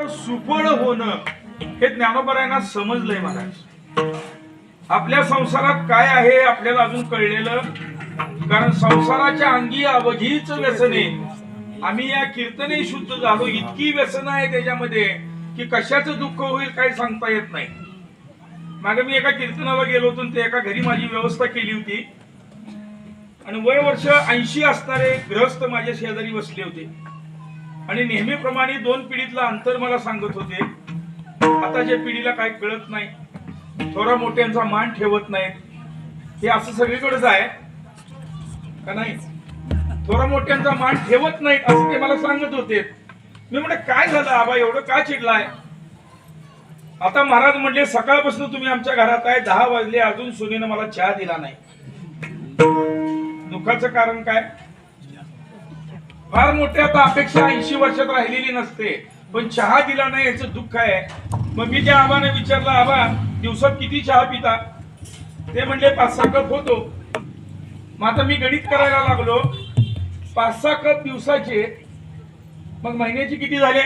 सुफळ होणं हे ज्ञानोबरायांना समजलंय महाराज. आपल्या संसारात काय आहे आपल्याला अजून कळलेलं, कारण संसाराच्या अंगी अवघीच व्यसने. आम्ही या कीर्तने शुद्ध झालो, इतकी व्यसन आहे त्याच्यामध्ये की कशाचं दुःख होईल काही सांगता येत नाही. मागे मी एका कीर्तनाला गेलो होतो, ते एका घरी माझी व्यवस्था केली होती आणि वय वर्ष 80 असणारे गृहस्थ माझ्या शेजारी बसले होते आणि नेहमीप्रमाणे 2 पिढीतलं अंतर मला सांगत होते. आताच्या पिढीला काही कळत नाही, थोरा मोठ्यांचा मान ठेवत नाही, हे असं सगळीकडेच आहे का नाही. थोरा मोठ्यांचा मान ठेवत नाहीत असं ते मला सांगत होते. मी म्हटलं काय झालं आबा, एवढं का चिडलाय? आता महाराज म्हणले सकाळपासून तुम्ही आमच्या घरात आहे, 10 वाजले अजून सुनीनं मला चहा दिला नाही. दुःखाचं कारण काय? फार मोठ्या आता अपेक्षा 80 वर्षात राहिलेली नसते, पण चहा दिला नाही याचं दुःख आहे. मग मी त्या आबाने विचारलं, आबा दिवसात किती चहा पिता? ते म्हणले 5-6 कप होतो. मग आता मी गणित करायला लागलो, 5-6 कप दिवसाचे, मग महिन्याचे किती झाले?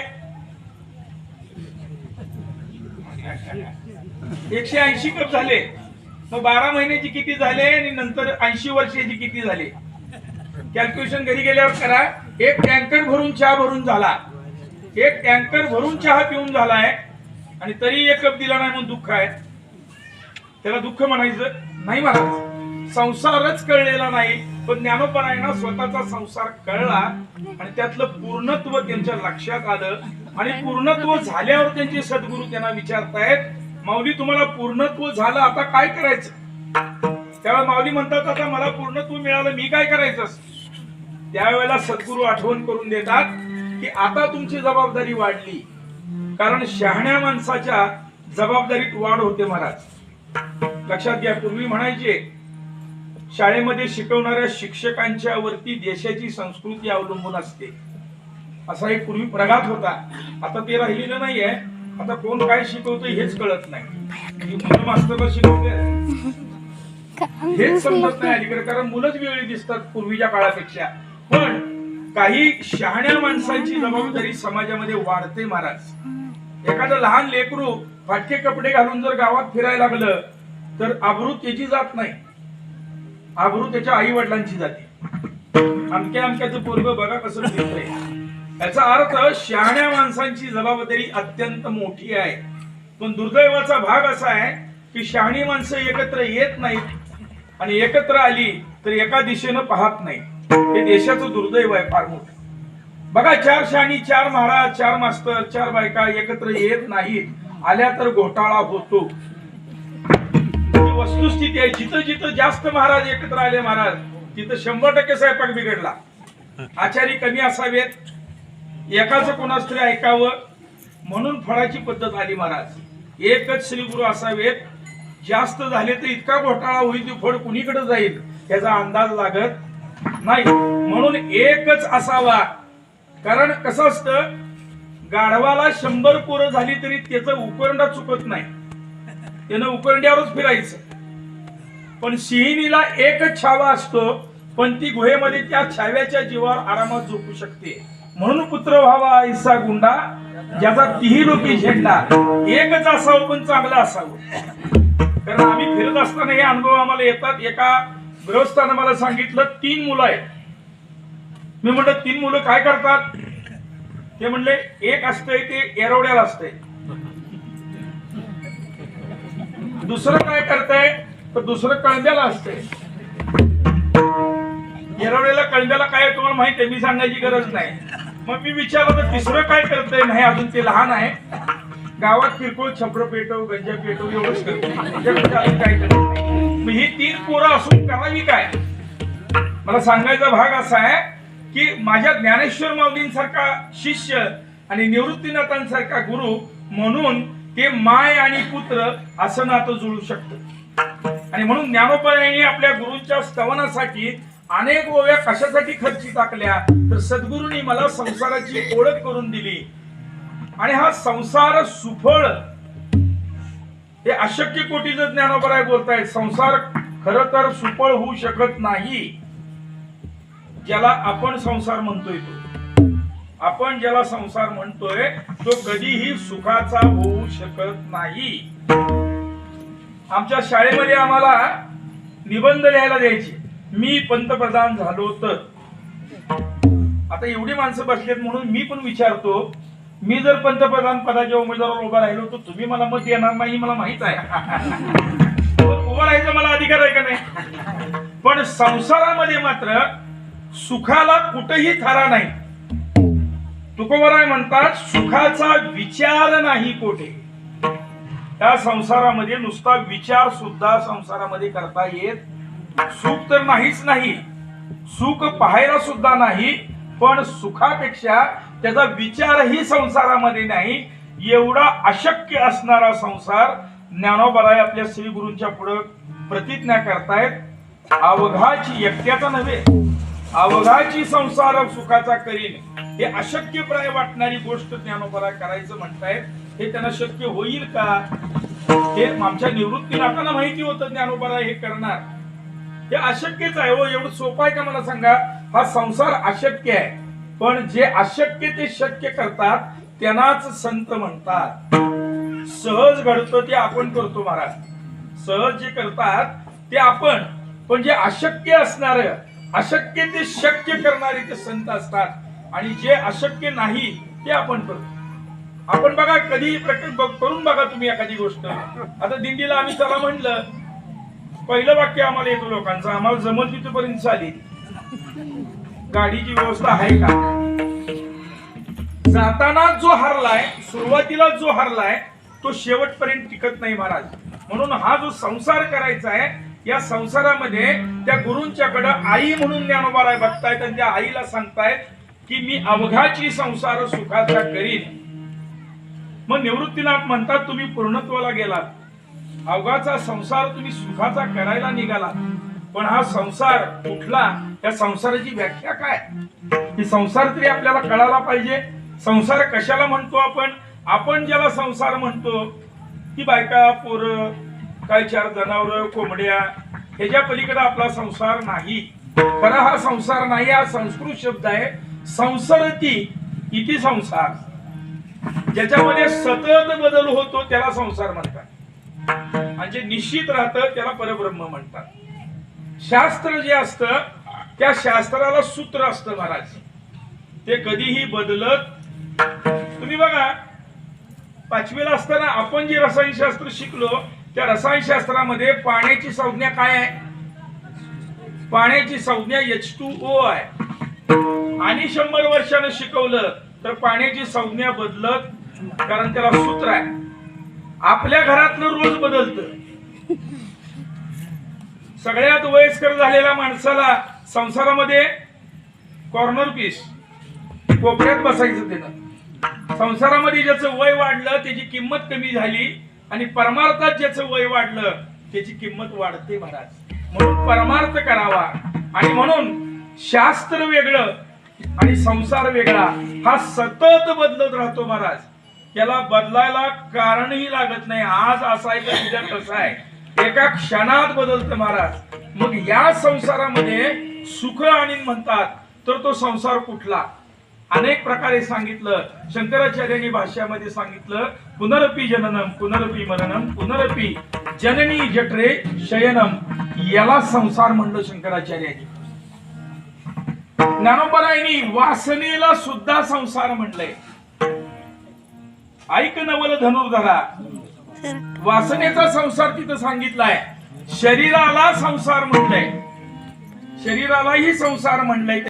180 कप झाले. मग 12 महिन्याचे किती झाले आणि नंतर 80 वर्षाचे किती झाले? कॅल्क्युलेशन घरी गेल्यावर करा. 1 टँकर भरून चहा भरून झाला, 1 टँकर भरून चहा पिऊन झालाय आणि तरी 1 कप दिला नाही म्हणून दुःख आहे. त्याला दुःख म्हणायचं नाही महाराज. संसारच कळलेला नाही, पण ज्ञानोबरायांना स्वतःचा संसार कळला आणि त्यातलं पूर्णत्व त्यांच्या लक्षात आलं. आणि पूर्णत्व झाल्यावर त्यांचे सद्गुरू त्यांना विचारतायत, माऊली तुम्हाला पूर्णत्व झालं, आता काय करायचं? त्यावेळेला माऊली म्हणतात, आता मला पूर्णत्व मिळालं, मी काय करायचं? त्यावेळेला सद्गुरू आठवण करून देतात की आता तुमची जबाबदारी वाढली, कारण शहाण्या माणसाच्या जबाबदारीत वाढ होते महाराज. लक्षात घ्या, पूर्वी म्हणायचे शाळेमध्ये शिकवणाऱ्या शिक्षकांच्या वरती देशाची संस्कृती अवलंबून असते, असा एक पूर्वी प्रघात होता. आता ते राहिलेलं नाहीये. आता कोण काय शिकवतं हेच कळत नाही, मास्तर शिकवते हेच समजत नाही अलीकडे, कारण मुलंच वेगळी दिसतात पूर्वीच्या काळापेक्षा. पण काही शहाण्या माणसांची जबाबदारी समाजामध्ये वाढते महाराज. एखादं लहान लेकरू फाटके कपडे घालून जर गावात फिरायला लागलं तर आबरू त्याची जात नाही, आबरू त्याच्या आई वडिलांची जाते. अमक्याचं पोरगं बघा कसं दिसतंय. याचा अर्थ शहाण्या माणसांची जबाबदारी अत्यंत मोठी आहे. पण दुर्दैवाचा भाग असा आहे की शहाणी माणसं एकत्र येत नाहीत आणि एकत्र आली तर एका दिशेनं पाहत नाही. हे देशाचं दुर्दैव आहे फार मोठं. बघा, 4 शहाणी, 4 महाराज, 4 मास्तर, 4 बायका एकत्र येत नाहीत, आल्या तर घोटाळा होतो. वस्तुस्थिती आहे. जिथं जिथं जास्त महाराज एकत्र आले महाराज, तिथं 100% स्वयंपाक बिघडला. आचारी कमी असावेत, एकाच कोणाच तरी ऐकावं म्हणून फळाची पद्धत आली महाराज. एकच श्री गुरु असावेत, जास्त झाले तर इतका घोटाळा होईल की फळ कुणीकडे जाईल याचा अंदाज लागत नाही. म्हणून एकच असावा. कारण कसं असतं, गाढवाला 100 पोरं झाली तरी त्याचं उकरंडा चुकत नाही, त्यानं उकरंड्यावरच फिरायचं. पण सिंहिणीला एकच छावा असतो, पण ती गुहेमध्ये त्या छाव्याच्या जीवावर आरामात झोपू शकते. म्हणून पुत्र व्हावा ऐसा गुंडा, ज्याचा 3 लोकी झेंडा. एकच असावं पण चांगलं असावं. कारण आम्ही फिरत असताना हे अनुभव आम्हाला येतात. एका गृहस्थानं मला सांगितलं 3 मुलं आहेत. मी म्हटलं 3 मुलं काय करतात? ते म्हणले एक असतंय ते एरवड्याला असतंय, दुसरं काय करताय तर दुसरं कळंब्याला असतंय. एरवड्याला कळंब्याला काय तुम्हाला माहित आहे, मी सांगायची गरज नाही. मग मी विचारलं तर तिसरं काय करतंय? नाही, अजून ते लहान आहे, गावात किरकोळ छपरं पेटव, गंजा पेटव एवढंच करते, काय करत नाही. मग ही 3 पोरं असून करावी काय? मला सांगायचा भाग असा आहे की माझ्या ज्ञानेश्वर माऊलींसारखा शिष्य आणि निवृत्तीनाथांसारखा गुरु म्हणून ते माय आणि पुत्र असं नातं जुळू शकतं. आणि म्हणून ज्ञानोबरायांनी आपल्या गुरूंच्या स्तवनासाठी अनेक ओव्या कशासाठी खर्ची टाकल्या तर सद्गुरूंनी मला संसाराची ओळख करून दिली. आणि हा संसार सुफळ हे अशक्य कोटीचं ज्ञानोबराय बोलतायत. संसार खरं तर सुफळ होऊ शकत नाही, ज्याला आपण संसार म्हणतोय तो. आपण ज्याला संसार म्हणतोय तो कधीही सुखाचा होऊ शकत नाही. आमच्या शाळेमध्ये आम्हाला निबंध लिहायला द्यायचे, मी पंतप्रधान झालो तर. आता एवढी माणसं बसलेत म्हणून मी पण विचारतो, मी जर पंतप्रधान पदाच्या उमेदवारावर उभा राहिलो तर तुम्ही मला मत देणार नाही मला माहित आहे. उभा राहायचा मला अधिकार आहे का नाही? पण संसारामध्ये मात्र सुखाला कुठेही थारा नाही. तुकोबाराय म्हणतात, सुखाचा विचार नाही कोठे. त्या संसारामध्ये नुसता विचार सुद्धा संसारामध्ये करता येत. सुख तर नाहीच नाही, सुख पाहायला सुद्धा नाही, पण सुखापेक्षा त्याचा विचारही संसारामध्ये नाही. एवढा अशक्य असणारा संसार ज्ञानोबाराय आपल्या श्री गुरूंच्या पुढे प्रतिज्ञा करतायत. अवघाची, एकट्याचा नव्हे, अवघाची संसार सुखाचा करीन. हे अशक्यप्राय वाटणारी गोष्ट ज्ञानोबाराय करायचं म्हणतायत. हे त्यांना शक्य होईल का? हे आमच्या निवृत्ती नाताना माहिती होतं ज्ञानोबाराय हे करणार. हे अशक्यच आहे हो. एवढं सोपं आहे का मला सांगा? हा संसार अशक्य आहे, पण जे अशक्य ते शक्य करतात त्यांनाच संत म्हणतात. सहज घडतं ते आपण करतो महाराज, सहज जे करतात ते आपण, पण जे अशक्य असणार, अशक्य ते शक्य करणारे ते संत असतात. आणि जे अशक्य नाही ते आपण करतो. आपण बघा, कधी करून बघा तुम्ही एखादी गोष्ट. आता दिंडीला आम्ही चला म्हणलं, पहिलं वाक्य आम्हाला येतो लोकांचं, आम्हाला जमल तिथपर्यंत चालेल, गाडीची व्यवस्था आहे का? जाताना जो हरलाय, सुरुवातीला जो हरलाय तो शेवटपर्यंत टिकत नाही महाराज. म्हणून हा जो संसार करायचा आहे, या संसारामध्ये त्या गुरूंच्याकडे आई म्हणून ज्ञानोबाराय बघतायत आणि त्या आईला सांगतायत की मी अवघाची संसार सुखाचा करीन. मग निवृत्तीनाथ म्हणतात, तुम्ही पूर्णत्वाला गेलात, अवघाचा संसार तुम्ही सुखाचा करायला निघालात, पण हा संसार कुठला, त्या संसाराची व्याख्या काय? ही संसार तरी आपल्याला कळायला पाहिजे. संसार कशाला म्हणतो आपण? आपण ज्याला संसार म्हणतो ती बायका, पोरं, काय 4 जनावर, कोंबड्या, ह्याच्या पलीकडे आपला संसार नाही. खरा हा संसार नाही. हा संस्कृत शब्द आहे संसरती इति संसार. ज्याच्यामध्ये सतत बदल होतो त्याला संसार म्हणतात, आणि जे निश्चित राहतं त्याला परब्रह्म म्हणतात. शास्त्र जे असतं त्या शास्त्राला सूत्र असतं महाराज, ते कधीही बदलत. तुम्ही बघा, 5वीला असताना आपण जे रसायनशास्त्र शिकलो त्या रसायनशास्त्रामध्ये पाण्याची संज्ञा काय आहे? पाण्याची संज्ञा H2O आहे. आणि 100 वर्षानं शिकवलं तर पाण्याची संज्ञा बदलत, कारण त्याला सूत्र आहे. आपल्या घरातलं रोज बदलतं. सगळ्यात वयस्कर झालेल्या माणसाला संसारामध्ये कॉर्नर पीस, कोपऱ्यात बसायचं. त्यानं संसारामध्ये ज्याचं वय वाढलं त्याची किंमत कमी झाली, आणि परमार्थात ज्याचं वय वाढलं त्याची किंमत वाढते महाराज. म्हणून परमार्थ करावा. आणि म्हणून शास्त्र वेगळं आणि संसार वेगळा, हा सतत बदलत राहतो महाराज. त्याला बदलायला कारणही लागत नाही. आज असा आहे तर उद्या तसा आहे, एका क्षणात बदलतं महाराज. मग या संसारामध्ये सुख आणि म्हणतात तर तो संसार कुठला? अनेक प्रकारे सांगितलं. शंकराचार्यांनी भाष्यामध्ये सांगितलं, पुनरपि जननम पुनरपि मरणम पुनरपि जननी जठरे शयनम. याला संसार म्हणलं शंकराचार्यांनी. ज्ञानोबारायांनी वासनेला सुद्धा संसार म्हणलंय. ऐक नवल धनुर्धरा, वासनेचा संसार तिथं सांगितलाय. शरीराला संसार म्हणलंय, शरीरालाही संसार म्हणलंय.